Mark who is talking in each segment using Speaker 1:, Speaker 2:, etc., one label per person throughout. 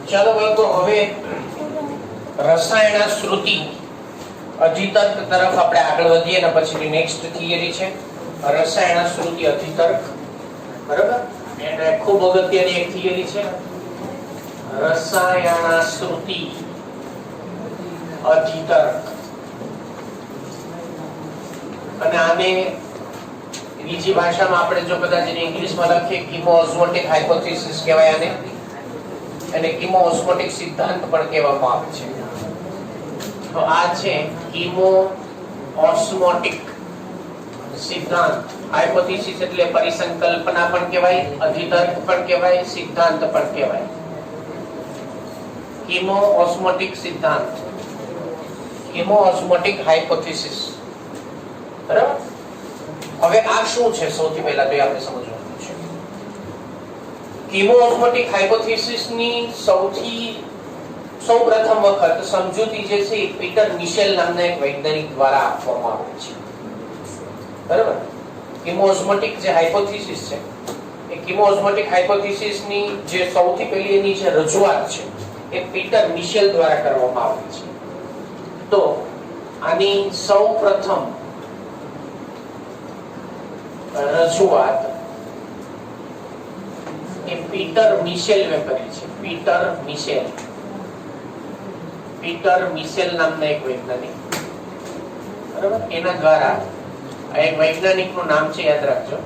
Speaker 1: ચાલો બાળકો, હવે રસાયણ શ્રુતિ અધિતર્ક તરફ આપણે આગળ વધીએ ને પછી નેક્સ્ટ થિયરી છે રસાયણ શ્રુતિ અધિતર્ક. બરાબર, એટલે ખૂબ અગત્યની એક થિયરી છે રસાયણ શ્રુતિ અધિતર્ક. અને આને બીજી ભાષામાં આપણે જો કદાચ ઇંગ્લિશમાં લખીએ કીમો-ઓસ્મોટિક હાઇપોથેસિસ કહેવાય આને, અને કીમો-ઓસ્મોટિક સિદ્ધાંત પણ કહેવામાં આવે છે. તો આ છે કીમો-ઓસ્મોટિક સિદ્ધાંત. હાઇપોથેસિસ એટલે પરિસંકલ્પના પણ કહેવાય, અધિતર્ક પણ કહેવાય, સિદ્ધાંત પણ કહેવાય. કીમો-ઓસ્મોટિક સિદ્ધાંત, કીમો-ઓસ્મોટિક હાઇપોથેસિસ. બરાબર, હવે આ શું છે સૌથી પહેલા તો આપણે સમજવાનું છે. કીમો-ઓસ્મોટિક હાઇપોથેસિસ ની સૌપ્રથમ વખત સમજૂતી જે છે પીટર મિશેલ નામના એક વૈજ્ઞાનિક દ્વારા આપવામાં આવી છે. બરાબર, કીમો-ઓસ્મોટિક જે હાઇપોથેસિસ છે એ કીમો-ઓસ્મોટિક હાઇપોથેસિસ ની જે સૌથી પહેલી એની જે રજૂઆત છે એ પીટર મિશેલ દ્વારા કરવામાં આવી છે. તો આની સૌપ્રથમ રજૂઆત એ પીટર મિશેલે કરી છે. પીટર મિશેલ નામના એક વૈજ્ઞાનિક. બરાબર, એના દ્વારા એક વૈજ્ઞાનિકનું નામ છે, યાદ રાખજો.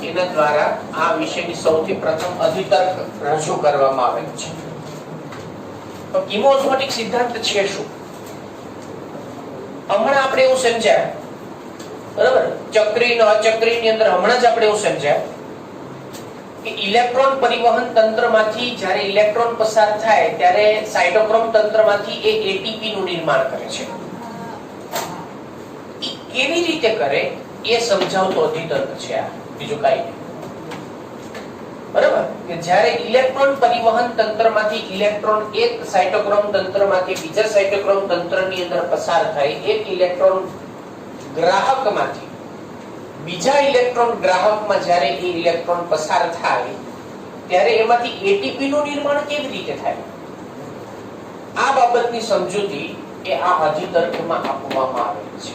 Speaker 1: એના દ્વારા આ વિષયની સૌથી પ્રથમ અધિતર્ક રજૂ કરવામાં આવેલ છે. તો કીમો-ઓસ્મોટિક સિદ્ધાંત છે શું? હમણાં આપણે એવું સમજ્યા, બરાબર, ચક્રી અને અચક્રીની અંદર હમણાં જ આપણે એવું સમજ્યા કે ઇલેક્ટ્રોન પરિવહન તંત્રમાંથી જ્યારે ઇલેક્ટ્રોન પસાર થાય ત્યારે સાયટોક્રોમ તંત્રમાંથી એ એટીપી નું નિર્માણ કરે છે. એ કેવી રીતે કરે એ સમજાવતો અધિતર્ક છે આ, બીજું કાંઈ નહીં. બરાબર, કે જ્યારે ઇલેક્ટ્રોન પરિવહન તંત્રમાંથી ઇલેક્ટ્રોન એક સાયટોક્રોમ તંત્રમાંથી બીજા સાયટોક્રોમ તંત્રની અંદર પસાર થાય, એક ઇલેક્ટ્રોન ગ્રાહકમાંથી બીજા ઇલેક્ટ્રોન ગ્રાહકમાં જ્યારે એ ઇલેક્ટ્રોન પસાર થાય ત્યારે એમાંથી એટીપી નું નિર્માણ કેવી રીતે થાય, આ બાબતની સમજૂતી એ આ અધિતર્કમાં આપવામાં આવેલી છે.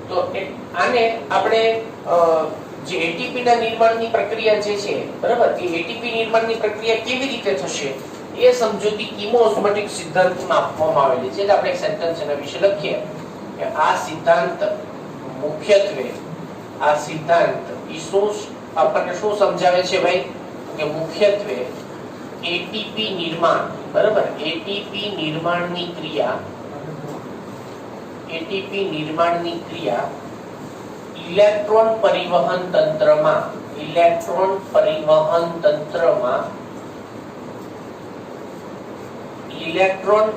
Speaker 1: તો આને આપણે જે એટીપી ના નિર્માણની પ્રક્રિયા જે છે, બરાબર, એ એટીપી નિર્માણની પ્રક્રિયા કેવી રીતે થશે એ સમજૂતી કીમો-ઓસ્મોટિક સિદ્ધાંતમાં આપવામાં આવેલી છે. આપણે એક સેન્ટેન્સ એના વિશે લખીએ કે આ સિદ્ધાંત મુખ્યત્વે આપણને શું સમજાવે છે ભાઈ, કે મુખ્યત્વે એટીપી નિર્માણ, બરાબર, એટીપી નિર્માણની ક્રિયા ઇલેક્ટ્રોન પરિવહન તંત્રમાં ઇલેક્ટ્રોન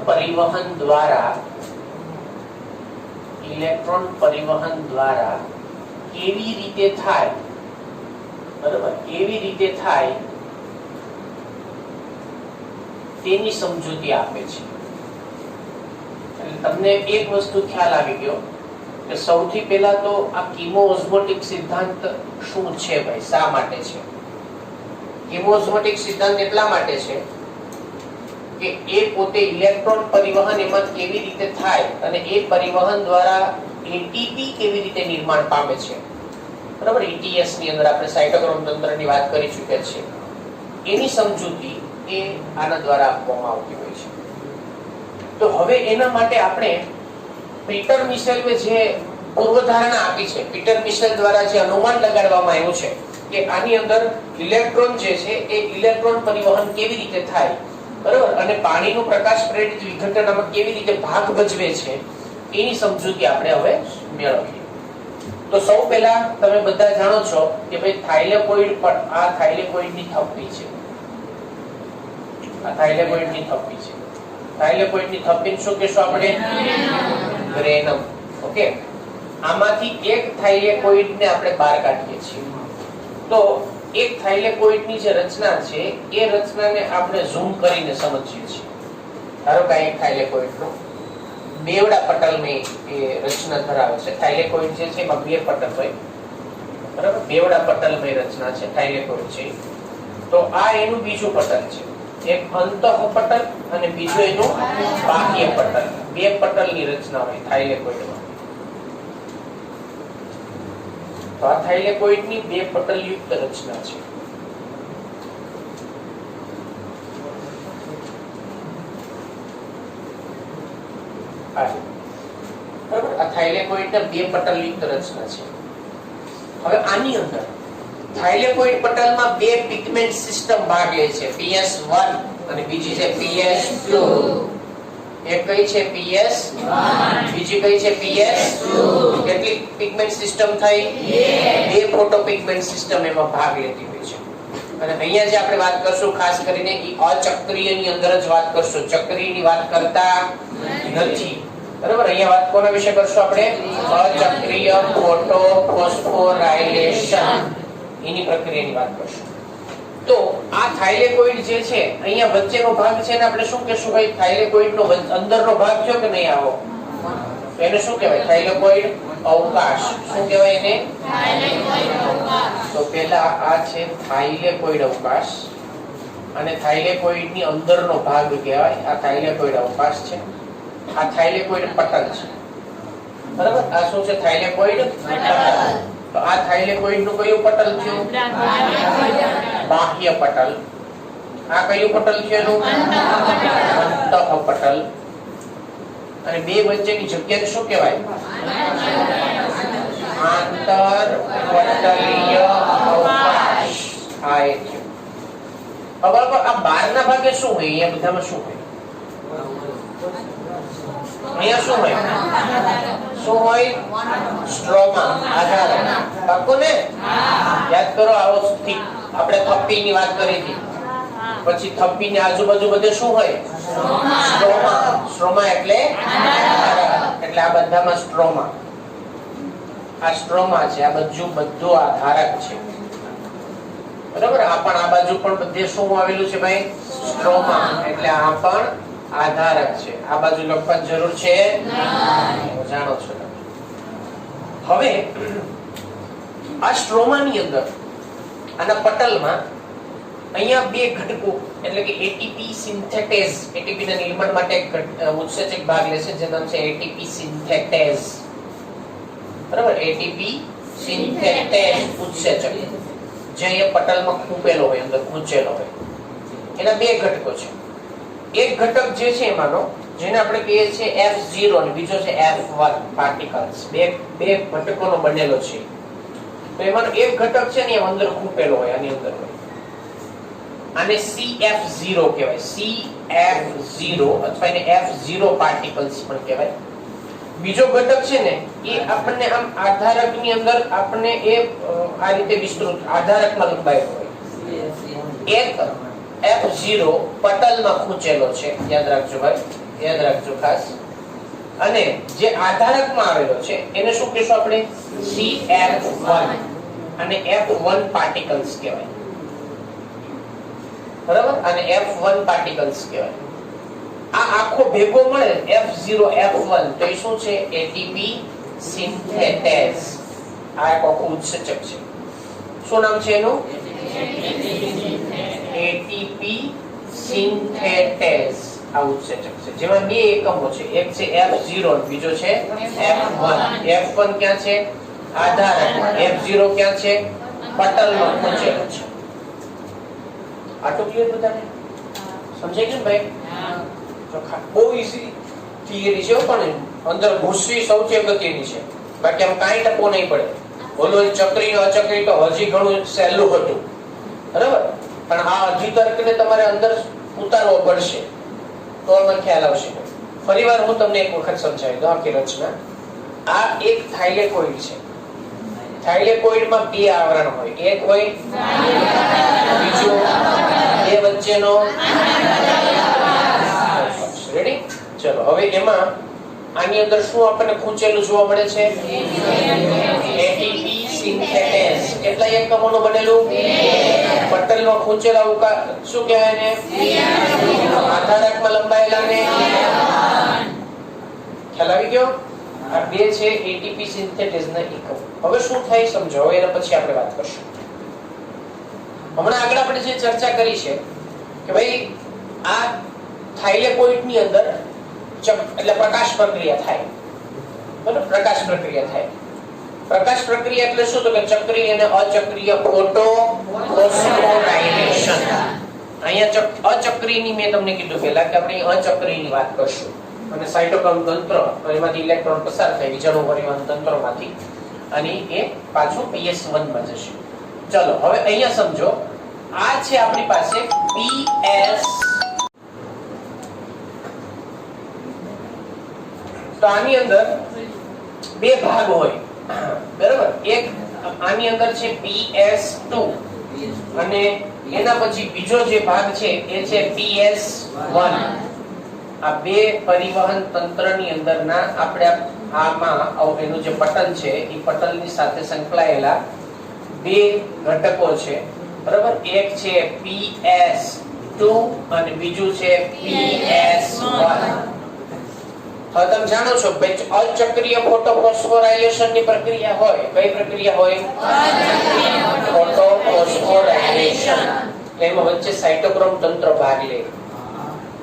Speaker 1: પરિવહન દ્વારા કેવી રીતે થાય, બરાબર, કેવી રીતે થાય તેની સમજૂતી આપે છે. એટલે તમને એક વસ્તુ ખ્યાલ આવી ગયો કે સૌથી પહેલા તો આ કીમો-ઓસ્મોટિક સિદ્ધાંત શું છે ભાઈ, શા માટે છે? કીમો-ઓસ્મોટિક સિદ્ધાંત એટલા માટે છે કે એ પોતે ઇલેક્ટ્રોન પરિવહન એમાં કેવી રીતે થાય અને એ પરિવહન દ્વારા એટીપી કેવી રીતે નિર્માણ પામે છે. બરાબર, ETS ની અંદર આપણે સાયટોક્રોમ તંત્રની વાત કરી ચૂક્યા છીએ. એની સમજૂતી એ આના દ્વારા આપવામાં આવતી હોય છે. તો હવે એના માટે આપણે પીટર મિશેલે જે પૂર્વધારણા આપી છે, પીટર મિશેલ દ્વારા જે અનુમાન લગાડવામાં આવ્યું છે કે આની અંદર ઇલેક્ટ્રોન જે છે એ ઇલેક્ટ્રોન પરિવહન કેવી રીતે થાય, બરાબર, અને પાણીનું પ્રકાશ પ્રેરિત વિઘટનમાં કેવી રીતે ભાગ ભજવે છે એની સમજૂતી આપણે હવે મેળવીએ. તો સૌ પહેલા તમે બધા જાણો છો કે ભાઈ થાઇલેકોઇડ પર આ થાઇલેકોઇડની થપ્પી છે. આ થાઇલેકોઇડની થપ્પી છે. થાઇલેકોઇડની થપ્પીને શું કહેશું આપણે? ગ્રેનમ. ઓકે, આમાંથી એક થાઇલેકોઇડને આપણે બહાર કાઢીએ છીએ. તો એક થાઇલેકોઇડની જે રચના છે એ રચનાને આપણે ઝૂમ કરીને સમજીએ છીએ. ધારો કે એક થાઇલેકોઇડનો બેવડા પટલની એ રચના ધરાવે છે. થાઇલેકોઇડ જે છે એમાં બે પટલ હોય, બરાબર, બેવડા પટલમય રચના છે થાઇલેકોઇડ છે. તો આ એનું બીજું પટલ છે, એક અંતઃપટલ અને બીજું એનું બાહ્ય પટલ. બે પટલની રચના હોય થાઇલેકોઇડમાં. તો આ થાઇલેકોઇડની બે પટલયુક્ત રચના છે. બરાબર, આ થાઇલેકોઇડના બે પટલયુક્ત રચના છે. હવે આની અંદર થાઇલેકોઇડ પટલમાં બે પિગમેન્ટ સિસ્ટમ ભાગ લે છે, PS1 અને બીજી છે PS2. એક કઈ છે PS1, બીજી કઈ છે PS2. કેટલી પિગમેન્ટ સિસ્ટમ થઈ? બે ફોટોપિગમેન્ટ સિસ્ટમ એમાં ભાગ લેતી હોય છે. અને અહીંયા જે આપણે વાત કરશું ખાસ કરીને એ અચક્રીયની અંદર જ વાત કરશું, ચક્રીયની વાત કરતા નથી. બરાબર, અહીંયા વાત કોના વિશે કરશું આપણે? અચક્રીય ફોટો ફોસ્ફોરાયલેશન એની પ્રક્રિયાની વાત કરશું. તો આ થાઇલેકોઇડ જે છે અહીંયા વચ્ચેનો ભાગ છે ને આપણે શું કહેશું ભાઈ? થાઇલેકોઇડનો અંદરનો ભાગ થયો કે નહીં આવો? એને શું કહેવાય? થાઇલેકોઇડ અવકાશ. શું કહેવાય એને? થાઇલેકોઇડ અવકાશ. તો પહેલા આ છે થાઇલેકોઇડ અવકાશ અને થાઇલેકોઇડની અંદરનો ભાગ કહેવાય આ થાઇલેકોઇડ અવકાશ છે. આ થાઇલેકોઇડ પટલ છે. બરાબર, આ શું છે? થાઇલેકોઇડ પટલ. તો આ થાઇલેકોઇડ નું કયું પટલ થયું? બાહ્ય પટલ. આ કયું પટલ છે એનું? અંતઃપટલ. અને બે વચ્ચેની જગ્યાને શું કહેવાય? આંતરપટલીય અવકાશ. આ એક છે. હવે આ બહારના ભાગે શું હોય? અહીંયા બધામાં શું હોય? અહીંયા શું હોય? શું હોય? સ્ટ્રોમા, આધારક. પાક્કું ને? યાદ કરો, આવો આપણે થપ્પીની વાત કરી હતી. પછી થપ્પીની આજુબાજુ બધે શું હોય? સ્ટ્રોમા. સ્ટ્રોમા એટલે આધારક. એટલે આ બધામાં સ્ટ્રોમા. આ સ્ટ્રોમા છે, આ બધું આધારક છે. બરાબર, આ પણ આ બાજુ પણ બધે શું આવેલું છે ભાઈ? સ્ટ્રોમા. એટલે આ પણ આધારક છે. આ બાજુ લખવાની જરૂર છે નહીં, જાણો છો તમે. હવે આ સ્ટ્રોમાની અંદર આના પટલમાં અહીંયા બે ઘટકો એટલે કે એટીપી સિન્થેટેઝ, એટીપી ના નિર્માણ માટે એક ઉત્સેચક ભાગ લેશે જેનું નામ છે એટીપી સિન્થેટેઝ. બરાબર, એટીપી સિન્થેટેઝ ઉત્સેચક જે અહીંયા પટલમાં ખૂંપેલો હોય, અંદર ખૂંચેલો હોય. એના બે ઘટકો છે. એક ઘટક જે છે એમાંનો જેને આપણે કહીએ છીએ F0 અને બીજો છે F1 પાર્ટિકલ્સ. બે ઘટકોનો બનેલો છે. તો એમાંનો એક ઘટક છે ને એ અંદર ખૂંપેલો હોય, આની અંદર હોય. આને CF0 કહેવાય. CF0 અથવા એને F0 પાર્ટિકલ્સ પણ કહેવાય. બીજો ઘટક છે ને એ આપણને આમ આધારકની અંદર આપણને એ આ રીતે વિસ્તૃત આધારકમાં લંબાયેલો હોય. એક F0 પટલમાં ખૂંચેલો છે, યાદ રાખજો ભાઈ, યાદ રાખજો ખાસ. અને જે આધારકમાં આવેલો છે એને શું કહેશું આપણે? CF1 અને F1 પાર્ટિકલ્સ કહેવાય. બરાબર, અને F1 પાર્ટિકલ્સ કહેવાય. આ આખો ભેગો મળે F0 F1 તો એ શું છે? એટીપી સિન્થેટેઝ. આ એક આખું ઉત્સેચક છે. શું નામ છે એનું? એટીપી સિન્થેટેઝ. આ ઉત્સેચક છે જેમાં બે એકમો છે, એક છે F0 અને બીજો છે F1. F1 ક્યાં છે? આધારકમાં. F0 ક્યાં છે? પટલમાં ખૂંચેલો છે. આટલું ક્લિયર બધાને? સમજાઈ ગયું ભાઈ? બહુ ઈઝી થિયરી છે પણ અંદર ઘૂસવી સૌથી અગત્યની છે. બાકી આમ કાંઈ ટપો નહીં પડે. બોલો ચક્રી અચક્રી તો હજી ઘણું સહેલું હતું, બરાબર, પણ આ અધિતર્કને તમારે અંદર ઉતારવો પડશે તો એમાં ખ્યાલ આવશે. ફરીવાર હું તમને એક વખત સમજાવી દઉં આખી રચના. આ એક થાઇલેકોઇડ છે. થાઇલેકોઇડમાં બે આવરણ હોય, એક હોય બીજું બે વચ્ચેનો. રેડી? ચલો હવે એમાં આની અંદર શું આપણને ખૂંચેલું જોવા મળે છે? એટીપી સિન્થેટેઝ. કેટલા એકમોનું બનેલું? પટલમાં ખૂંચેલા શું કહેવાય ને? આધારકમાં લંબાયેલાને ખ્યાલ આવી ગયો? આ બે છે એટીપી સિન્થેટેઝના એકમ. હવે શું થાય સમજો, હવે એના પછી આપણે વાત કરશું. હમણાં આગળ આપણે જે ચર્ચા કરી છે કે ભાઈ આ થાઇલેકોઇડ ની અંદર એટલે પ્રકાશ પ્રક્રિયા થાય, બરાબર? પ્રકાશ પ્રક્રિયા થાય. પ્રકાશ પ્રક્રિયા એટલે શું? તો કે ચક્રીય અને અચક્રીય ફોટો ફોસ્ફોરાયલેશન. અહીંયા અચક્રીયની મેં તમને કીધું પહેલા કે આપણે અચક્રીયની વાત કરશું અને સાઇટોક્રોમ તંત્ર એમાંથી ઇલેક્ટ્રોન પસાર થાય વિજાણુ પરિવહન તંત્રમાંથી અને એ પાછું PS1 માં જશે. ચલો હવે અહીંયા સમજો, આ છે આપણી પાસે PS. તો આની અંદર બે ભાગ હોય, બરાબર? એક આની અંદર છે PS2 અને એના પછી બીજો જે ભાગ છે એ છે PS1. આ બે પરિવહન તંત્રની અંદરના આપણે આમાં એનું જે પટલ છે એ પટલની સાથે સંકળાયેલા બે ઘટકો છે, બરાબર? એક છે PS2 અને બીજું છે PS1. હવે તમે જાણો છો અચક્રીય ફોટોફોસ્ફોરાયલેશન ની પ્રક્રિયા હોય. કઈ પ્રક્રિયા હોય? ફોટોફોસ્ફોરાયલેશન. એમાં વચ્ચે સાઇટોક્રોમ તંત્ર ભાગ લે.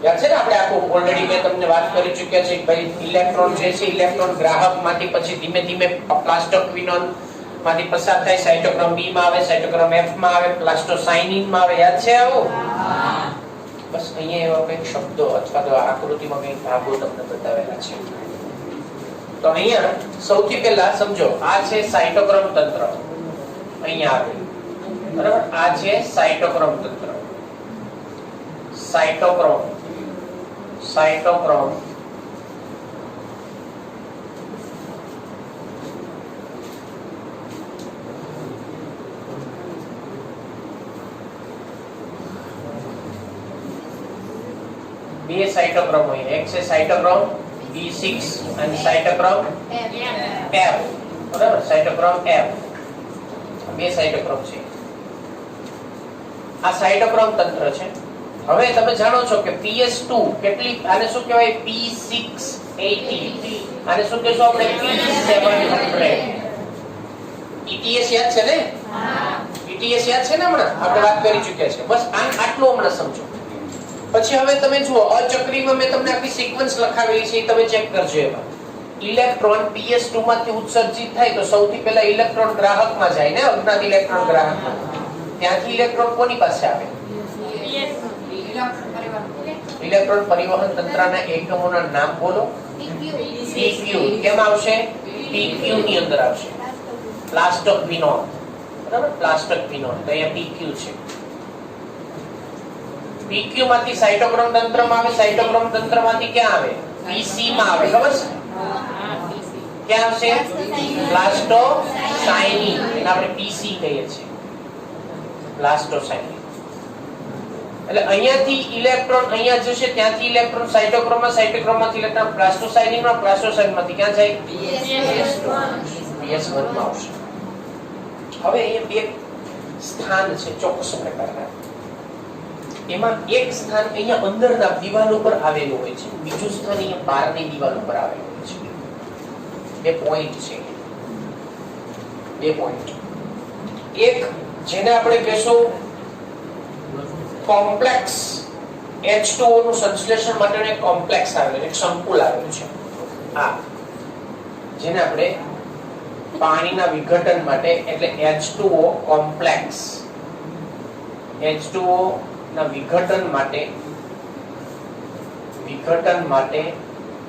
Speaker 1: યાદ છે ને આપણે આખું ઓલરેડી મેં તમને વાત કરી ચૂક્યા છે કે ભાઈ ઇલેક્ટ્રોન જે છે ઇલેક્ટ્રોન ગ્રાહકમાંથી પછી ધીમે ધીમે પ્લાસ્ટોક્વિનોન માંથી પસાર થાય, સાઇટોક્રોમ બી માં આવે, સાઇટોક્રોમ એફ માં આવે, પ્લાસ્ટોસાઇનિન માં આવે. યાદ છે આવું? બસ અહીંયા એવા કંઈક શબ્દો અથવા તો આકૃતિમાં કંઈક ભાગો તમને બતાવેલા છે. તો અહીંયા સૌથી પહેલા સમજો, આ છે સાઇટોક્રોમ તંત્ર, અહીંયા આવે, બરાબર? આ છે સાઇટોક્રોમ તંત્ર. સાઇટોક્રોમ બે સાઇટોક્રોમ હોય. એક છે સાઇટોક્રોમ B6 અને સાઇટોક્રોમ F, બરાબર? સાઇટોક્રોમ F બે સાઇટોક્રોમ છે. આ સાઇટોક્રોમ તંત્ર છે. હવે તમે જાણો છો કે PS2 કેટલી, આને શું કહેવાય? P680. આને શું કહેશું આપણે? P700. ETS યાદ છે ને? ETS યાદ છે ને? હમણાં આપણે વાત કરી ચૂક્યા છે. બસ આટલું હમણાં સમજો. પછી હવે તમે જુઓ, અચક્રીયમાં મેં તમને આખી સિક્વન્સ લખાવેલી છે, તમે ચેક કરજો. એમાં ઇલેક્ટ્રોન PS2 માંથી ઉત્સર્જિત થાય તો સૌથી પહેલા ઇલેક્ટ્રોન ગ્રાહકમાં જાય ને, અજ્ઞાત ઇલેક્ટ્રોન ગ્રાહકમાં. ત્યાંથી ઇલેક્ટ્રોન કોની પાસે આવે? ઇલેક્ટ્રોન પરિવહન તંત્રના એકમોના નામ બોલો. PQ. કેમ આવશે? PQ ની અંદર આવશે. પ્લાસ્ટોક્વિનોન, બરાબર? પ્લાસ્ટોક્વિનોન તો અહીંયા PQ છે. PQ માંથી સાઇટોક્રોમ તંત્રમાં આવે, સાઇટોક્રોમ તંત્રમાંથી ક્યાં આવે? PC માં આવે. ખબર છે? ક્યાં આવશે? પ્લાસ્ટોસાઇનિન. એને આપણે PC કહીએ છીએ, પ્લાસ્ટોસાઇનિન. એટલે અહીંયાથી ઇલેક્ટ્રોન અહીંયા જશે, ત્યાંથી ઇલેક્ટ્રોન સાઇટોક્રોમમાં, સાઇટોક્રોમમાંથી ઇલેક્ટ્રોન પ્લાસ્ટોસાઇનિનમાં, પ્લાસ્ટોસાઇનિનમાંથી ક્યાં જાય? PS1 માં આવશે. હવે અહીંયા બે સ્થાન છે ચોક્કસ પ્રકારના. એમાં એક સ્થાન અહીંયા અંદરના દિવાલ ઉપર આવેલું હોય છે, બીજું સ્થાન અહીંયા બહારની દિવાલ ઉપર આવેલું હોય છે. બે પોઈન્ટ છે, બે પોઈન્ટ. એક જેને આપણે કહેશું કોમ્પ્લેક્સ H2O નું સંશ્લેષણ માટેનું એક કોમ્પ્લેક્સ આવેલું, એક સંકુલ આવેલું છે. આ જેને આપણે પાણીના વિઘટન માટે એટલે H2O કોમ્પ્લેક્સ, H2O ના વિઘટન માટે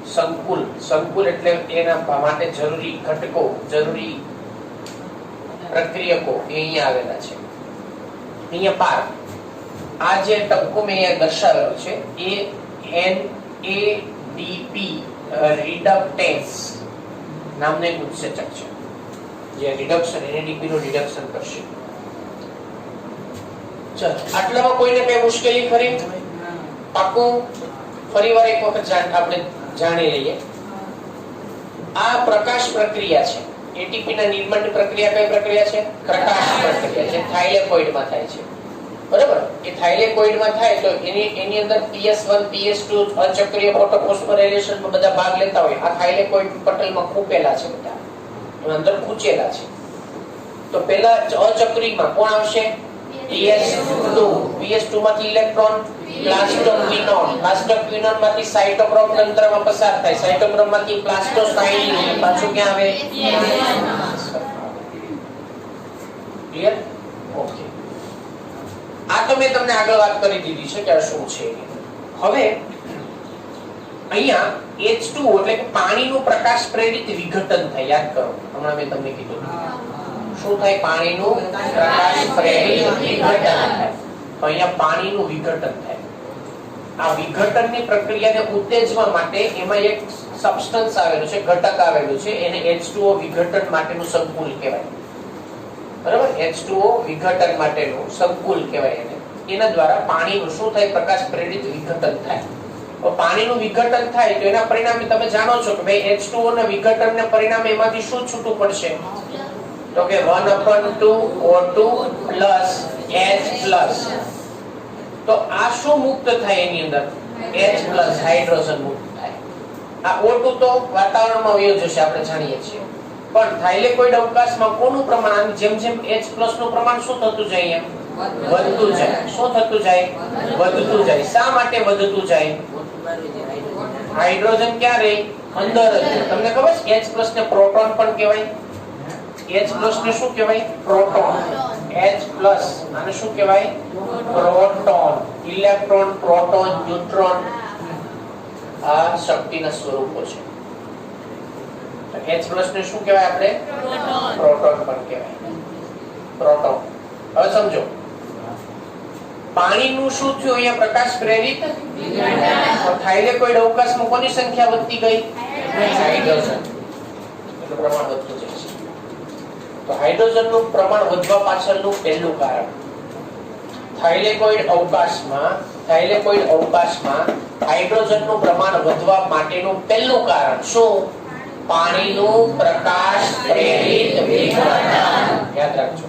Speaker 1: સંકુલ એટલે એના માટે જરૂરી ઘટકો, જરૂરી પ્રક્રિયકો એ અહીંયા આવેલા છે. અહીંયા પાર આ જે ટપકો મેં અહીંયા દર્શાવેલો છે એ NADP રિડક્ટેન્સ નામનું એક ઉત્સેચક છે જે રિડક્શન NADP નું રિડક્શન કરશે. ચલો, આટલામાં કોઈને કઈ મુશ્કેલી ખરી? પાકું? ફરીવાર એક વખત આપણે જાણી લઈએ. આ પ્રકાશ પ્રક્રિયા છે. ATP ના નિર્માણની પ્રક્રિયા કઈ પ્રક્રિયા છે? પ્રકાશ પ્રક્રિયા, જે થાઇલેકોઇડમાં થાય છે. બરાબર? એ થાઇલેકોઇડમાં થાય તો એની અંદર PS1 PS2 અચક્રીય ફોટોફોસ્ફોરાયલેશનમાં બધા ભાગ લેતા હોય. આ થાઇલેકોઇડ પટલમાં ખૂપેલા છે, બધા એમાં અંદર ખૂચેલા છે. તો પહેલા અચક્રીયમાં કોણ આવશે? PS2 PS2 માંથી ઇલેક્ટ્રોન પ્લાસ્ટોક્વિનોન માંથી સાયટોક્રોમ તંત્રમાં પસાર થાય, સાયટોક્રોમ માંથી પ્લાસ્ટોસાઇન પાછું ક્યાં આવે? ક્લિયર? ઓકે, આ તો મેં તમને આગળ વાત કરી દીધી છે કે આ શું છે. હવે અહીંયા H2O એટલે કે પાણીનું પ્રકાશ પ્રેરિત વિઘટન થાય. યાદ કરો, હમણાં મેં તમને કીધું શું થાય? પાણીનું પ્રકાશ પ્રેરિત વિઘટન થાય. તો અહીંયા પાણીનું વિઘટન થાય. આ વિઘટનની પ્રક્રિયાને ઉત્તેજવા માટે એમાં એક સબસ્ટન્સ આવેલું છે, ઘટક આવેલું છે, એને H2O વિઘટન માટેનું સંકુલ કહેવાય. બરાબર? H2O વિઘટન માટેનું સંકુલ કહેવાય એને. એના દ્વારા પાણીનું શું થાય? પ્રકાશ પ્રેરિત વિઘટન થાય. તો પાણીનું વિઘટન થાય તો એના પરિણામે તમે જાણો છો કે ભાઈ H2O ના વિઘટનને પરિણામે એમાંથી શું છૂટું પડશે? તો કે 1/2 O2 H+. તો આ શું મુક્ત થાય એની અંદર? H+ હાઇડ્રોજન મુક્ત થાય. આ O2 તો વાતાવરણમાં વયો જશે, આપણે જાણીએ છીએ. પણ થાઇલેકોઇડ અવકાશમાં કોનું પ્રમાણ? જેમ જેમ H+ નું પ્રમાણ શું થતું જાય? એમ વધતું જાય. શું થતું જાય? વધતું જાય. શા માટે વધતું જાય? હાઇડ્રોજન ક્યાં રહે? અંદર જ. તમને ખબર છે H+ ને પ્રોટોન પણ કહેવાય. H+ ને શું કહેવાય? પ્રોટોન. H+ આને શું કહેવાય? પ્રોટોન. ઇલેક્ટ્રોન, પ્રોટોન, ન્યુટ્રોન આ શક્તિના સ્વરૂપો છે. H+ ને શું કહેવાય આપણે? પ્રોટોન પણ કહેવાય. પ્રોટોન. હવે સમજો, પાણીનું શું થયું? અહીંયા પ્રકાશ પ્રેરિત થાઇલેકોઇડ અવકાશમાં કોની સંખ્યા વધતી ગઈ? હાઇડ્રોજન. એટલે પ્રમાણ વધતું જાય છે. તો હાઇડ્રોજનનું પ્રમાણ વધવા પાછળનું પહેલું કારણ થાઇલેકોઇડ અવકાશમાં હાઇડ્રોજનનું પ્રમાણ વધવા માટેનું પહેલું કારણ શું? પાણીનું પ્રકાશ પ્રેરિત વિઘટન. યાદ રાખજો.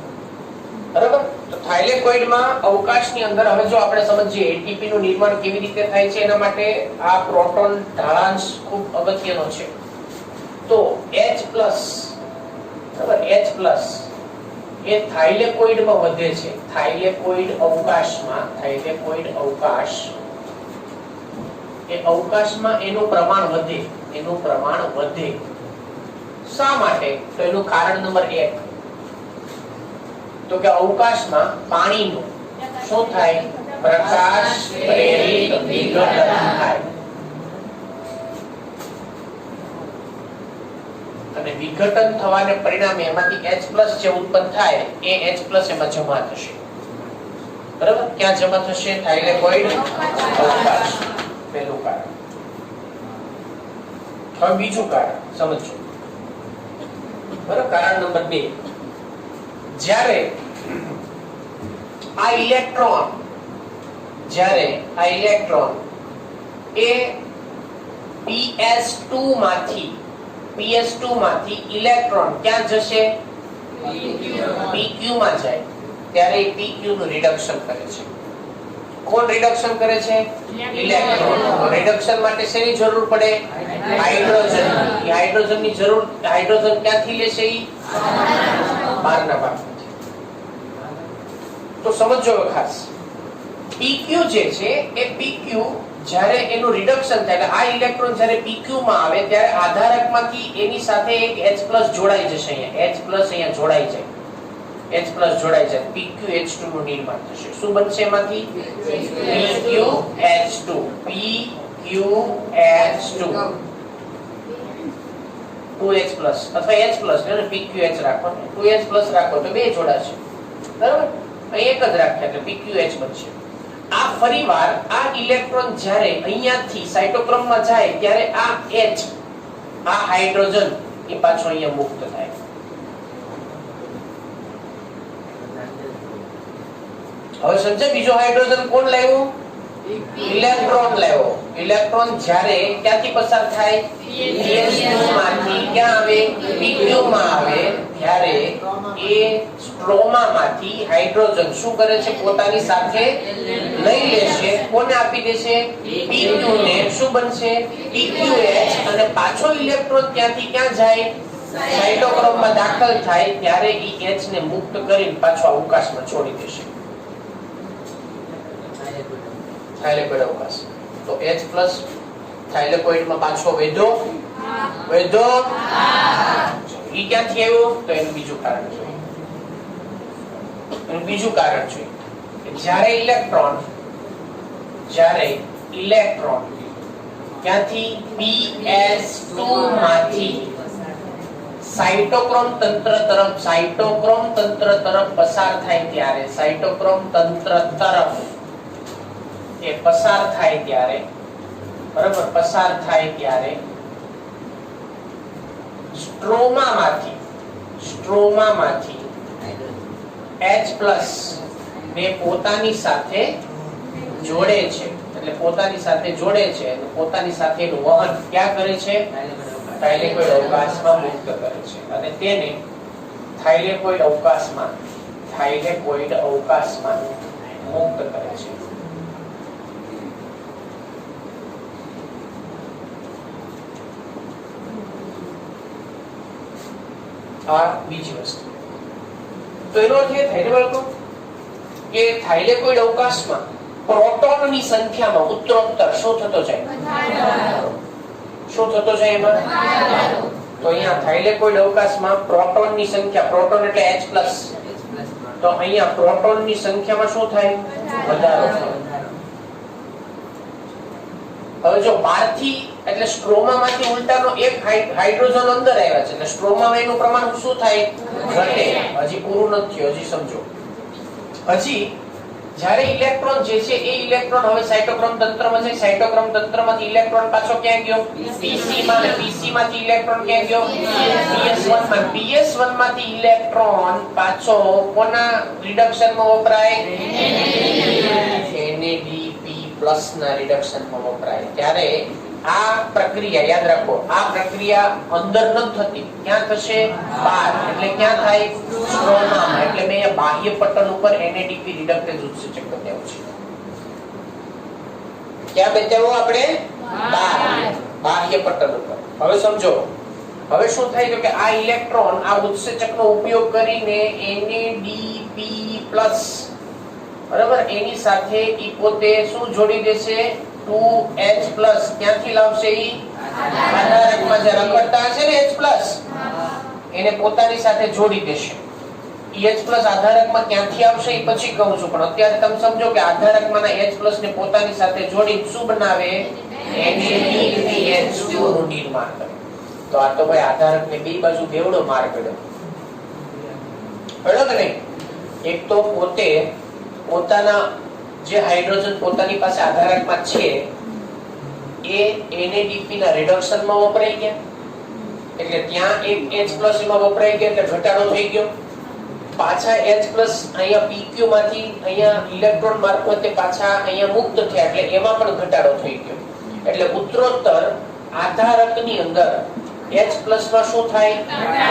Speaker 1: બરાબર? તો થાઇલેકોઇડમાં અવકાશની અંદર હવે જો આપણે સમજીએ એટીપી નું નિર્માણ કેવી રીતે થાય છે, એના માટે આ પ્રોટોન ઢાળાંશ ખૂબ અગત્યનો છે. તો H+, બરાબર, H+ એ થાઇલેકોઇડમાં વધે છે. થાઇલેકોઇડ અવકાશ એ અવકાશમાં એનું પ્રમાણ વધે. શા માટે? તો એનું કારણ નંબર 1 તો કે અવકાશમાં પાણીનું શું થાય? પ્રકાશ પ્રેરિત વિઘટન થાય. અને વિઘટન થવાને પરિણામે એમાંથી H+ જે ઉત્પન્ન થાય એ H+ એમાં જમા થશે. બરાબર? ક્યાં જમા થશે? થાઇલેકોઇડ અવકાશ. પહેલું કારણ. હવે બીજું કારણ સમજો. બરાબર? કારણ નંબર 2, જ્યારે આ ઇલેક્ટ્રોન એ PS2 માંથી ઇલેક્ટ્રોન ક્યાં જશે? PQ માં જાય. ત્યારે એ PQ નું રિડક્શન કરે છે. કોણ રિડક્શન કરે છે? ઇલેક્ટ્રોન. રિડક્શન માટે શેની જરૂર પડે? હાઇડ્રોજન. એ હાઇડ્રોજનની જરૂર, હાઇડ્રોજન ક્યાંથી લેશે? બહારના ભાગમાંથી. તો સમજો ખાસ, PQ જે છે એ PQ જ્યારે એનું રિડક્શન થાય એટલે આ ઇલેક્ટ્રોન જ્યારે PQ માં આવે ત્યારે આધારકમાંથી એની સાથે એક H+ જોડાઈ જશે. અહીંયા H+ અહીંયા જોડાઈ જાય. H+ જોડાઈ જાય. PQH2 નું નિર્માણ થશે. શું બનશે એમાંથી? PQH2. PQH2 2H+ અથવા H+ ને PQH રાખો, 2H+ રાખો તો બે જોડાશે. બરાબર? અહીં એક જ રાખ્યા એટલે PQH બનશે. આ ફરીવાર આ ઇલેક્ટ્રોન જ્યારે અહીંયાથી સાયટોક્રોમમાં જાય ત્યારે આ H, આ હાઇડ્રોજન એ પાછો અહીંયા મુક્ત થાય. હવે સમજે બીજો હાઇડ્રોજન કોણ લાવ્યું? ઇલેક્ટ્રોન લાવ્યો. ઇલેક્ટ્રોન જ્યારે ક્યાંથી પસાર થાય? PS2 માંથી ક્યાં આવે? PQ માં આવે. ત્યારે એ સ્ટ્રોમામાંથી હાઇડ્રોજન શું કરે છે? પોતાની સાથે લઈ લેશે. કોને આપી દેશે? PQ ને. શું બનશે? PQH. અને પાછો ઇલેક્ટ્રોન ત્યાંથી ક્યાં જાય? સાયટોક્રોમમાં દાખલ થાય ત્યારે એ H ને મુક્ત કરીને પાછો અવકાશમાં છોડી દેશે. થાઇલેકોઇડ અવકાશ. તો H+ થાઇલેકોઇડમાં પાછો વધ્યો ઈ ક્યાંથી આવ્યો? તો એનું બીજું કારણ છે કે જ્યારે ઇલેક્ટ્રોન ક્યાંથી PS2 માંથી સાયટોક્રોમ તંત્ર તરફ પસાર થાય ત્યારે સ્ટ્રોમામાંથી H+ ને પોતાની સાથે જોડે છે. એટલે પોતાની સાથે જોડે છે અને પોતાની સાથેનું વહન ક્યાં કરે છે? થાઇલેકોઇડ અવકાશમાં મુક્ત કરે છે અને તેને થાઇલેકોઇડ અવકાશમાં મુક્ત કરે છે. આ બીજી વસ્તુ. તો એનો અર્થ એ થાય બાળકો કે થાઇલેકોઇડ અવકાશમાં પ્રોટોનની સંખ્યામાં ઉત્તરોત્તર શું થતો જાય? એમાં તો અહીંયા થાઇલેકોઇડ અવકાશમાં પ્રોટોનની સંખ્યા, પ્રોટોન એટલે H+, તો અહીંયા પ્રોટોનની સંખ્યામાં શું થાય? વધારો થાય. હવે જો બહારથી એટલે સ્ટ્રોમામાંથી ઉલટાનો એક હાઇડ્રોજન અંદર આવ્યા છે એટલે સ્ટ્રોમામાં એનું પ્રમાણ શું થાય? ઘટે. હજી પૂરું નથી, હજી સમજો. હજી જ્યારે ઇલેક્ટ્રોન જે છે એ ઇલેક્ટ્રોન હવે સાયટોક્રોમ તંત્રમાં છે. સાયટોક્રોમ તંત્રમાંથી ઇલેક્ટ્રોન પાછો ક્યાં ગયો? PC માં. અને PC માંથી ઇલેક્ટ્રોન ક્યાં ગયો? PS1 માં. PS1 માંથી ઇલેક્ટ્રોન પાછો કોના રિડક્શનમાં વપરાય? NADP+ ના રિડક્શનમાં વપરાય. ત્યારે આ પ્રક્રિયા યાદ રાખો, આ પ્રક્રિયા અંદર ન થતી, ક્યાં થશે? બહાર. એટલે ક્યાં થાય? સ્ટ્રોમામાં. એટલે મેં અહીંયા બાહ્ય પટલ ઉપર NADP રિડક્ટેઝ ઉત્સેચક બતાવ્યું છે. ક્યાં બતાવ્યો આપણે? બહાર, બાહ્ય પટલ ઉપર. હવે સમજો, હવે શું થાય તો કે આ ઇલેક્ટ્રોન આ ઉત્સેચકનો ઉપયોગ કરીને NADP+, બરાબર, એની સાથે ઈ પોતે શું જોડી દેશે? 2H+. ક્યાંથી લાવશે? ઈ આધારકમાં જે રખડતા હશે ને H+, એને પોતાની સાથે જોડી દેશે. H+ આધારકમાં ક્યાંથી આવશે એ પછી કહું છું, પણ અત્યારે તમે સમજો કે આધારકમાંના H+ ને પોતાની સાથે જોડી શું બનાવે? NADPH2 નું નિર્માણ કરે. તો આ તો ભાઈ આધારકને બે બાજુ બેવડો માર પડ્યો. બરાબર ને? એક તો પોતે પોતાના જે હાઇડ્રોજન પોતાની પાસે આધારકમાં છે એ NADP ના રિડક્શનમાં વપરાઈ ગયા, એટલે ત્યાં એક H+ એમાં વપરાઈ ગયા એટલે ઘટાડો થઈ ગયો. પાછા H+ અહીંયા PQ માંથી અહીંયા ઇલેક્ટ્રોન મારફતે પાછા અહીંયા મુક્ત થયા એટલે એમાં પણ ઘટાડો થઈ ગયો. એટલે ઉત્તરોત્તર આધારકની અંદર H+ માં શું થાય?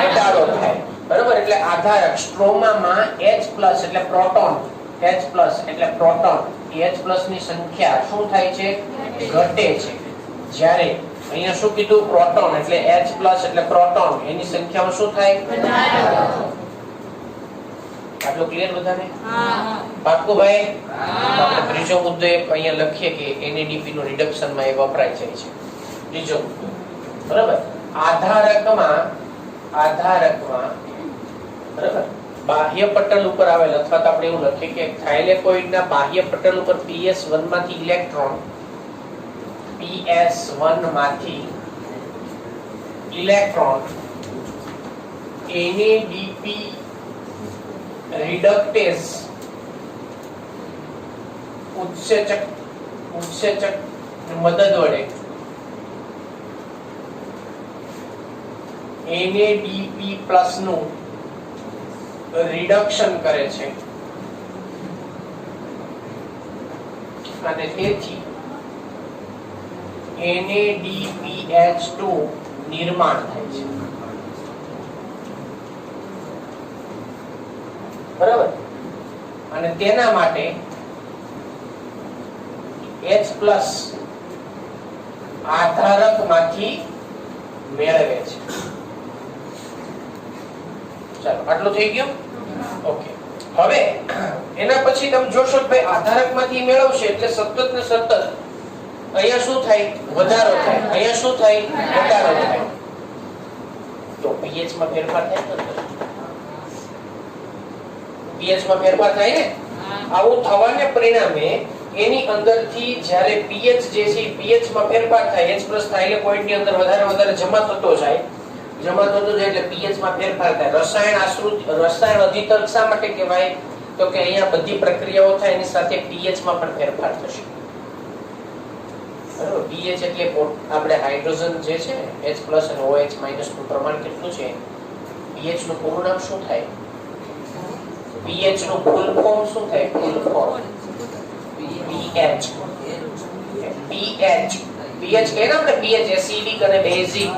Speaker 1: ઘટાડો થાય. બરાબર? એટલે આધારક સ્ટ્રોમામાં H+ એટલે પ્રોટોન, H+ એટલે પ્રોટોન, H+ ની સંખ્યા શું થાય છે? ઘટે છે. જ્યારે અહીંયા શું કીધું? પ્રોટોન એટલે H+ એટલે પ્રોટોન, એની સંખ્યામાં શું થાય? આટલું ક્લિયર બધાને? પાક્કું ભાઈ? આપણે ત્રીજો મુદ્દો એક અહીંયા લખીએ કે NADP નું રિડક્શનમાં એ વપરાય જાય છે. ત્રીજો મુદ્દો, બરાબર? આધારકમાં બરાબર બાહ્ય પટલ ઉપર આવેલ, અથવા તો આપણે એવું લખીએ કે થાઇલેકોઇડના બાહ્ય પટલ ઉપર PS1 માંથી ઇલેક્ટ્રોન NADP રિડક્ટેઝ ઉત્સેચક મદદ વડે NADP+ નું રિડક્શન કરે છે અને તેથી NADPH2 નિર્માણ થાય છે. બરાબર? અને તેના માટે H+ આધારકમાંથી મેળવે છે. ચાલો, આટલું થઈ ગયું? ઓકે. હવે એના પછી તમે જોશો કે ભાઈ આધારકમાંથી મેળવશે એટલે સતત ને સતત અહીંયા શું થાય? વધારો થાય. અહીંયા શું થાય? ઘટાડો થાય. તો pH માં ફેરફાર થાય ને? pH માં ફેરફાર થાય ને? આવું થવાને પરિણામે એની અંદરથી જ્યારે pH જે છે pH માં ફેરફાર થાય, H+ થાઇલેકોઇડની અંદર વધારે જમા થતો જાય એટલે pH માં ફેરફાર થાય. રસાયણ અધિતર્ક શા માટે કહેવાય? તો કે અહીંયા બધી પ્રક્રિયાઓ થાય એની સાથે pH માં પણ ફેરફાર થશે. બરાબર? pH એટલે આપણે હાઇડ્રોજન જે છે H+ અને OH- નું પ્રમાણ કેટલું છે? pH નું પૂરું નામ શું થાય? pH નું ફૂલ ફોર્મ શું થાય? Full form pH. pH કે આપણે pH એસિડિક અને બેઝિક.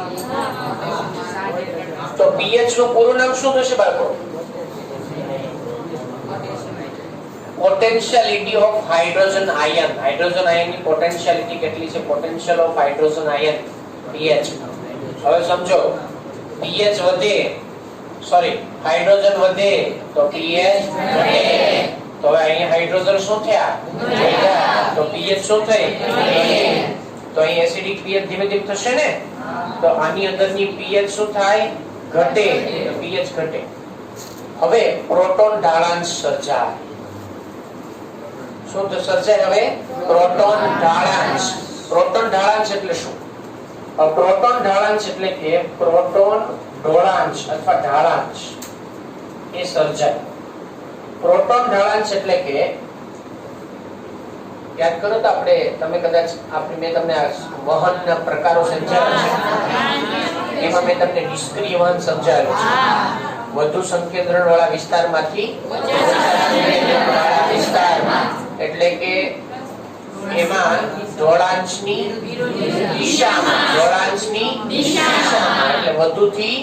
Speaker 1: તો pH નું પૂરું નામ શું થશે બાળકો? Potentiality of hydrogen ion. Hydrogen ion ની પોટેન્શિયાલિટી કેટલી છે? Potential of hydrogen ion pH. હવે સમજો, pH વધે, હાઇડ્રોજન વધે તો pH ઘટે. તો હવે અહીં હાઇડ્રોજન શું થયા? તો pH શું થઈ? તો અહીં એસિડિક pH ધીમે ધીમે થશે ને? તો આની અંદરની pH શું થાય? ઘટે. pH ઘટે. હવે પ્રોટોન ઢાળાંશ સર્જાય. શું તો સર્જાય? હવે પ્રોટોન ઢાળાંશ. પ્રોટોન ઢાળાંશ એટલે શું? પ્રોટોન ઢાળાંશ એટલે કે પ્રોટોન ઢોળાંશ અથવા ઢાળાંશ એ સર્જાય. પ્રોટોન ઢાળાંશ એટલે કે યાદ કરો તો તમે કદાચ મેં તમને વહનના પ્રકારો સમજાવ્યા છે. એમાં મેં તમને નિષ્ક્રિય વહન સમજાવ્યું છે. વધુ સંકેન્દ્રણ વાળા વિસ્તારમાંથી ઓછા સંકેન્દ્રણ વાળા વિસ્તારમાં, એટલે કે એમાં ઢોળાંશની દિશામાં એટલે વધુથી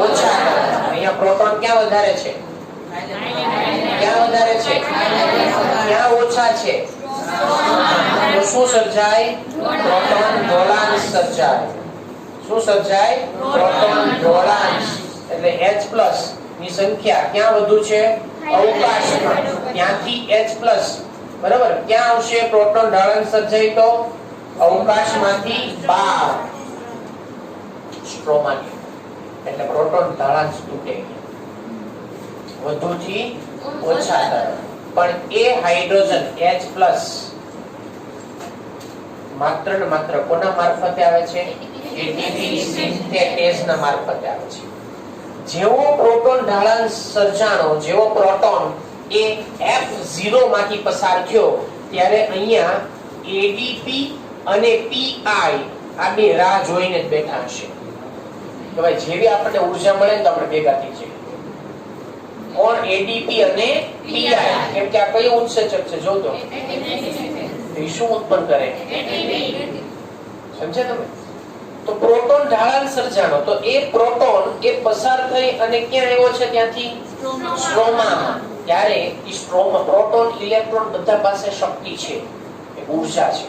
Speaker 1: ઓછા. અહીંયા પ્રોટોન ક્યાં વધારે છે? ક્યાં વધારે છે? ક્યાં ઓછા છે? તો શું સર્જાય? પ્રોટોન ઢોળાંશ સર્જાય. શું સર્જાય? પ્રોટોન ઢોળાંશ. એટલે H+ ની સંખ્યા ક્યાં વધુ છે? અવકાશમાં. ત્યાંથી H+, બરાબર, ક્યાં આવશે? પ્રોટોન ઢાળાંશ સર્જાય તો અવકાશમાંથી બહાર સ્ટ્રોમા. એટલે પ્રોટોન ઢાળાંશ તૂટે વધુથી ઓછા તરફ. પણ એ હાઇડ્રોજન H+ માત્ર ને માત્ર કોના મારફતે આવે છે? એટીપી સિન્થેટેઝ ના મારફતે આવે છે. જેવો પ્રોટોન ઢાળાંશ સર્જાણો, જેવો પ્રોટોન એ F0 માંથી પસાર થયો, ત્યારે અહીંયા એડીપી અને પીઆઈ આ બે રાહ જોઈને જ બેઠા હશે કે ભાઈ જેવી આપણને ઊર્જા મળે ને તો આપણે ભેગા થઈ જઈએ. કોણ? એડીપી અને પીઆઈ. કેમ કે આ કયો ઉત્સેચક છે? જો તો એ શું ઉત્પન્ન કરે? સમજ્યા તમે? તો પ્રોટોન ઢાળાંશ સર્જાણો, તો એ પ્રોટોન એ પસાર થઈ અને ક્યાં આવ્યો છે? ત્યાંથી સ્ટ્રોમામાં. ત્યારે એ સ્ટ્રોમા, પ્રોટોન, ઇલેક્ટ્રોન બધા પાસે શક્તિ છે, એ ઊર્જા છે.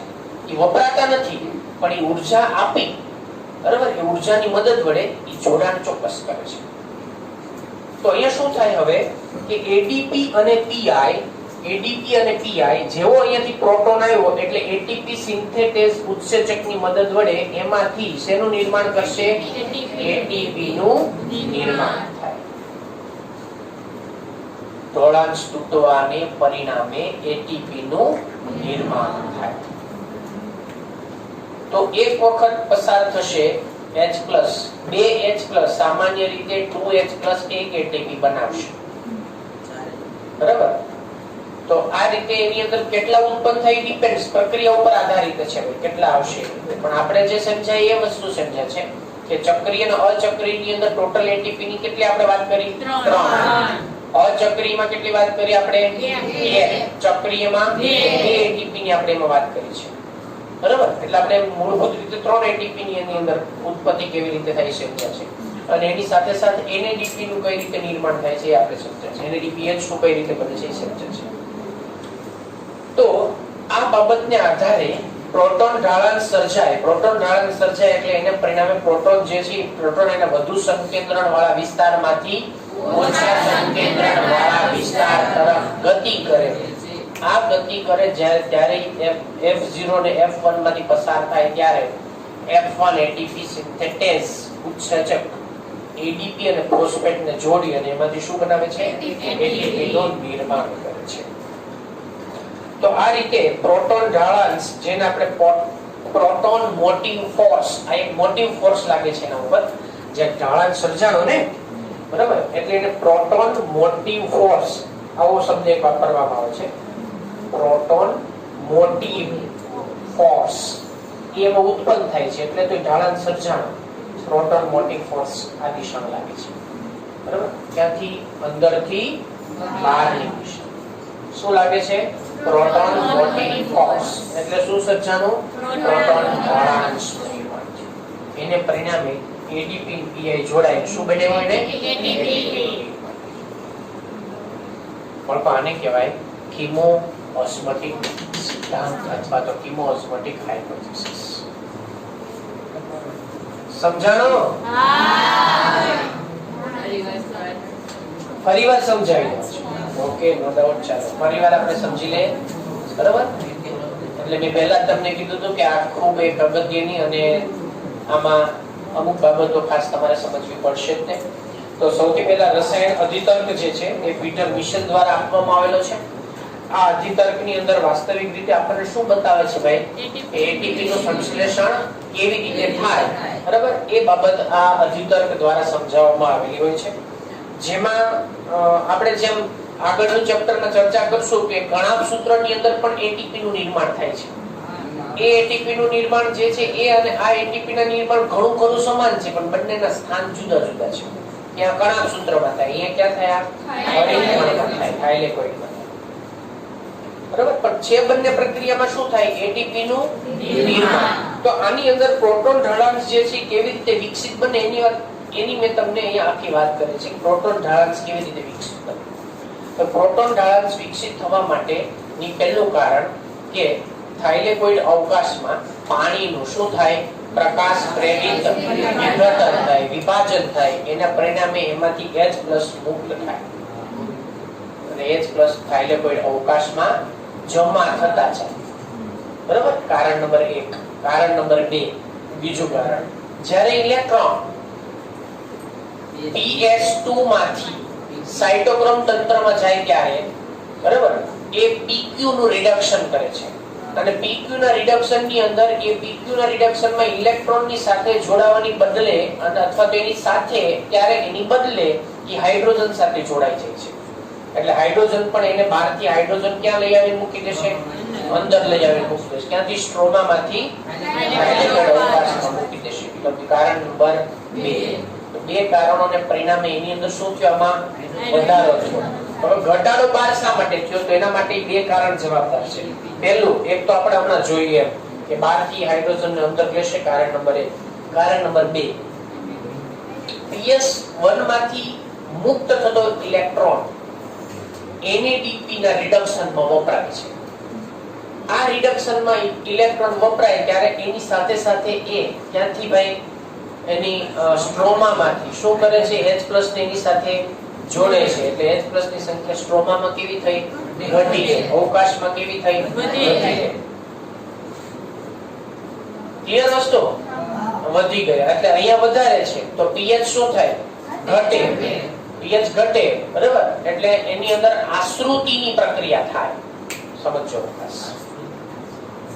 Speaker 1: એ વપરાતા નથી પણ એ ઊર્જા આપી, બરાબર, એ ઊર્જાની મદદ વડે એ જોડાણ ચોક્કસ કરે છે. તો અહીંયા શું થાય હવે કે એડીપી અને પીઆઈ જેવો અહીંયાથી પ્રોટોન આવ્યો એટલે એટીપી સિન્થેટેઝ ઉત્સેચકની મદદ વડે એમાંથી શેનું નિર્માણ કરશે? એટીપી નું નિર્માણ થાય. ઢોળાંશ તૂટવાને પરિણામે એટીપી નું નિર્માણ થાય. તો એક વખત પસાર થશે H+, બે H+, સામાન્ય રીતે 2H+ એક એટીપી બનાવશે, બરાબર. તો આ રીતે એની અંદર કેટલા ઉત્પન્ન થાય ડિપેન્ડ્સ, પ્રક્રિયા ઉપર આધારિત છે કેટલા આવશે. પણ આપણે જે સમજાય એ વસ્તુ સમજ્યા છે કે ચક્રીય અને અચક્રીયની અંદર ટોટલ એટીપી ની કેટલી આપણે વાત કરી? 3. અચક્રીયમાં કેટલી વાત કરી આપણે? 1. ચક્રીયમાં 2 એટીપી ની આપણે એમાં વાત કરી છે, બરાબર. એટલે આપણે મૂળભૂત રીતે 3 એટીપી ની એની અંદર ઉત્પત્તિ કેવી રીતે થાય સમજ્યા છે. અને એની સાથે સાથે એનએડીપી નું કઈ રીતે નિર્માણ થાય છે એ આપણે સમજ્યા છે. એનએડીપીએચ નું કઈ રીતે બને છે એ સમજ્યા છે. તો આ બાબતને આધારે પ્રોટોન ઢાળાંશ સર્જાય. પ્રોટોન ઢાળાંશ સર્જાય એટલે એને પરિણામે પ્રોટોન જે છે પ્રોટોન એના વધુ સંકેન્દ્રણ વાળા વિસ્તારમાંથી ઓછા સંકેન્દ્રણ વાળા વિસ્તાર તરફ ગતિ કરે ત્યારે F0 ને F1 માંથી પસાર થાય ત્યારે F1 એટીપી સિન્થેટેઝ ઉત્સેચક ADP અને ફોસ્ફેટ ને જોડી અને એમાંથી શું બનાવે છે? ATP નું નિર્માણ કરે છે. તો આ રીતે પ્રોટોન ઢાળાંશ જેને આપણે પ્રોટોન મોટિવ ફોર્સ, આ એક મોટિવ ફોર્સ લાગે છે એના ઉપર જે ઢાળાંશ સર્જાણો ને, બરાબર, એટલે એને પ્રોટોન મોટિવ ફોર્સ આવો શબ્દ એક વાપરવામાં આવે છે. પ્રોટોન મોટિવ ફોર્સ એમાં ઉત્પન્ન થાય છે એટલે તો ઢાળાંશ સર્જાણો પ્રોટોન મોટિવ ફોર્સ આ દિશામાં લાગે છે, બરાબર. ત્યાંથી અંદરથી બહારની દિશા શું લાગે છે? પ્રોટોન મોટિવ ફોર્સ એટલે શું સર્જાણું? પ્રોટોન ઢાળાંશ નિર્માણ છે. એને પરિણામે ADP PI જોડાય શું બને હોય ને? પણ આને કહેવાય કીમો ઓસ્મોટિક સિદ્ધાંત અથવા તો કીમો ઓસ્મોટિક હાઇપોથેસિસ. સમજાણો? ફરીવાર સમજાવી દઉં છું. Okay, no doubt. ચાલો ફરીવાર આપણે સમજી લે, બરાબર. એટલે મેં પહેલા તમને કીધું હતું કે આ ખૂબ એક અગત્યની અને આમાં અમુક બાબતો ખાસ તમારે સમજવી પડશે જ ને. તો સૌથી પહેલા રસાયણ અધિતર્ક જે છે એ પીટર મિશેલ દ્વારા આપવામાં આવેલો છે. આ અધિતર્કની અંદર વાસ્તવિક રીતે આપણને શું બતાવે છે ભાઈ? એટીપી નું સંશ્લેષણ કેવી રીતે થાય, બરાબર, એ બાબત આ અધિતર્ક દ્વારા સમજાવવામાં આવેલી હોય છે. જેમાં આપણે જેમ આગળનું ચેપ્ટરમાં ચર્ચા કરશું કે ગણાપ સૂત્રની અંદર પણ એટીપી નું નિર્માણ થાય છે. એ એટીપી નું નિર્માણ જે છે એ અને આ એટીપી ના નિર્માણ ઘણું ખરું સમાન છે, પણ બંનેના સ્થાન જુદા જુદા છે. ત્યાં ગણાપ સૂત્રમાં થાય, અહીંયા ક્યાં થાય? થાઇલેકોઇડમાં. બરાબર, પણ છે બંને પ્રક્રિયામાં શું થાય? એટીપી નું નિર્માણ. તો આની અંદર પ્રોટોન ઢાળાંશ જે છે કેવી રીતે વિકસિત બને એની મેં તમને અહીંયા આખી વાત કરી છે. પ્રોટોન ઢાળાંશ કેવી રીતે વિકસિત બને? તો પ્રોટોન ઢાળાંશ વિકસિત થવા માટે ની પહેલું કારણ કે થાઇલેકોઇડ અવકાશમાં પાણીનું શું થાય? પ્રકાશ પ્રેરિત વિઘટન થાય, વિભાજન થાય. એના પરિણામે એમાંથી H+ મુક્ત થાય અને H+ થાઇલેકોઇડ અવકાશમાં જમા થતા જાય, બરાબર. કારણ નંબર 1. કારણ નંબર 2, બીજું કારણ, જ્યારે ઇલેક્ટ્રોન PS2 માંથી સાયટોક્રોમ તંત્રમાં જાય ત્યારે, બરાબર, એ PQ નું રિડક્શન કરે છે અને PQ ના રિડક્શન ની અંદર એ PQ ના રિડક્શન માં ઇલેક્ટ્રોન ની સાથે જોડાવાની બદલે અને અથવા તો એની સાથે ત્યારે એની બદલે એ હાઇડ્રોજન સાથે જોડાઈ જાય છે. એટલે હાઇડ્રોજન પણ એને બહારથી હાઇડ્રોજન ક્યાં લઈ આવીને મૂકી દેશે? અંદર લઈ આવીને મૂકી દેશે. ક્યાંથી? સ્ટ્રોમામાંથી થાઇલેકોઇડ અવકાશમાં મૂકી દેશે. તો કારણ નંબર 2. તો બે કારણોને પરિણામે એની અંદર શું થયું? આમાં વધારો થયો. હવે ઘટાડો બહાર શા માટે થયો? તો એના માટે બે કારણ જવાબદાર છે. પહેલું એક તો આપણે હમણાં જોઈએ કે બહારથી હાઇડ્રોજન ને અંદર લેશે, કારણ નંબર 1. કારણ નંબર 2, PS1 માંથી મુક્ત થતો ઇલેક્ટ્રોન NADP ના રિડક્શનમાં વપરાય છે. આ રિડક્શનમાં ઇલેક્ટ્રોન વપરાય ત્યારે એની સાથે સાથે એ ક્યાંથી ભાઈ એની સ્ટ્રોમામાંથી શું કરે છે? H+ ને એની સાથે જોડે છે. એટલે H+ ની સંખ્યા સ્ટ્રોમામાં કેવી થઈ? ઘટી ગઈ. અવકાશમાં કેવી થઈ? વધી ગઈ. ક્લિયર વસ્તુ? વધી ગયા એટલે અહીંયા વધારે છે તો pH શું થાય? ઘટે. pH ઘટે, બરાબર. એટલે એની અંદર આશ્રુતિની પ્રક્રિયા થાય. સમજો ખાસ.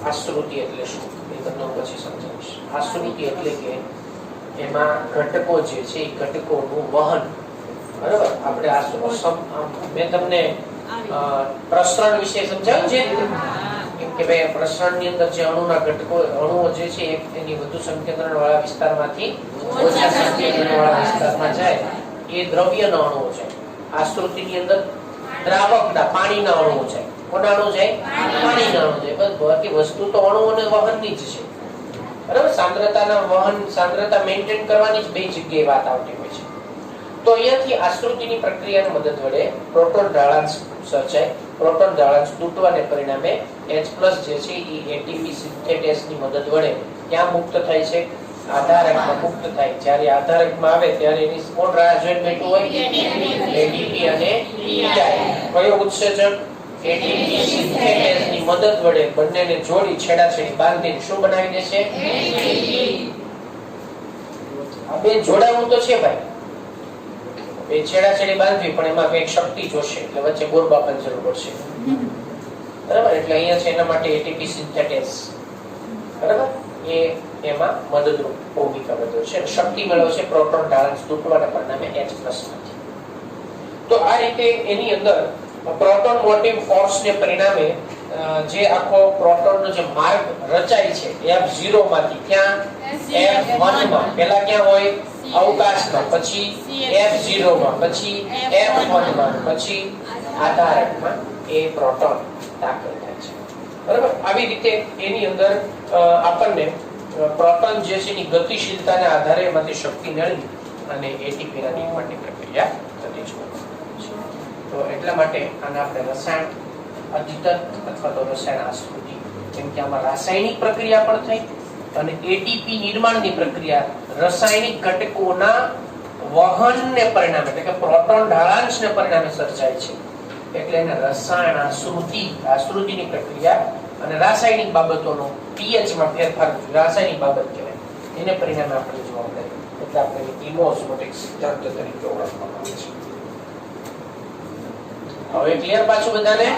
Speaker 1: આશ્રુતિ એટલે શું એ તમને પછી સમજાવીશ. આશ્રુતિ એટલે કે એમાં ઘટકો જે છે એ ઘટકોનું વહન, બરાબર. આપણે મેં તમને પ્રસરણ વિશે સમજાવ્યું છે કે ભાઈ પ્રસરણની અંદર જે અણુના ઘટકો અણુઓ જે છે એની વધુ સંકેન્દ્રણ વાળા વિસ્તારમાંથી ઓછા સંકેન્દ્રણ વાળા વિસ્તારમાં જાય એ દ્રવ્યના અણુઓ છે. આશ્રુતિની અંદર દ્રાવકના પાણીના અણુઓ છે. કોના અણુ જાય? પાણીના અણુ જાય. બસ બાકી વસ્તુ તો અણુઓને વહનની જ છે, બરાબર. સાંદ્રતાના વહન, સાંદ્રતા મેન્ટેન કરવાની જ બે જગ્યાએ વાત આવતી હોય છે. તો અહીંયાથી આશ્રુતિની પ્રક્રિયાની મદદ વડે પ્રોટોન ઢાળાંશ સર્જાય. પ્રોટોન ઢાળાંશ તૂટવાને પરિણામે H+ જે છે એ એટીપી સિન્થેટેસની મદદ વડે ક્યાં મુક્ત થાય છે? આધારકમાં મુક્ત થાય. જ્યારે આધારકમાં આવે ત્યારે એની કોણ રાહ જોઈને બેઠું હોય? ADP અને PI. કયો ઉત્સેચક? એટીપી સિન્થેટેઝની મદદ વડે બંનેને જોડી છેડાછેડી બાંધીને શું બનાવી દેશે? આ બે જોડાવું તો છે ભાઈ, બે છેડાછેડી બાંધવી, પણ એમાં કઈક શક્તિ જોશે, એટલે વચ્ચે ગોરબાપન જરૂર પડશે, બરાબર? એટલે અહીંયા છે એના માટે એટીપી સિન્થેટેઝ, બરાબર, એ એમાં મદદરૂપ ભૂમિકા ભજવે છે. શક્તિ મેળવશે પ્રોટોન ઢાળાંશ તૂટવાના પરિણામે H+ માંથી. તો આ રીતે એની અંદર પ્રોટોન મોટિવ ફોર્સ ને પરિણામે જે આખો પ્રોટોનનો જે માર્ગ રચાય છે F0 માંથી ક્યાં? F1 માં. પહેલા ક્યાં હોય? અવકાશમાં, પછી F0 માં, પછી F1 માં, પછી આધારકમાં એ પ્રોટોન દાખલ થાય છે, બરાબર? આવી રીતે એની અંદર આપણને પ્રોટોન જે છે એની ગતિશીલતાના આધારે એમાંથી શક્તિ મેળવી અને એટીપી ના નિર્માણની પ્રક્રિયા થતી જોવા મળે છે. તો એટલા માટે આને આપણે રસાયણ અધિતત અથવા તો રસાયણ આશ્રુતિ, કેમ કે આમાં રાસાયણિક પ્રક્રિયા પણ થઈ અને એટીપી નિર્માણની પ્રક્રિયા રાસાયણિક ઘટકોના વહનને પરિણામે, એટલે કે પ્રોટોન ઢાળાંશને પરિણામે સર્જાય છે, એટલે એને રસાયણ આશ્રુતિની પ્રક્રિયા અને રાસાયણિક બાબતોનો pH માં ફેરફાર રાસાયણિક બાબત કહેવાય, એને પરિણામે આપણે જોવા મળે, એટલે આપણે કિમોઓસ્મોટિક સિદ્ધાંત તરીકે ઓળખવામાં આવે છે. હવે ક્લિયર પાછું બધાને?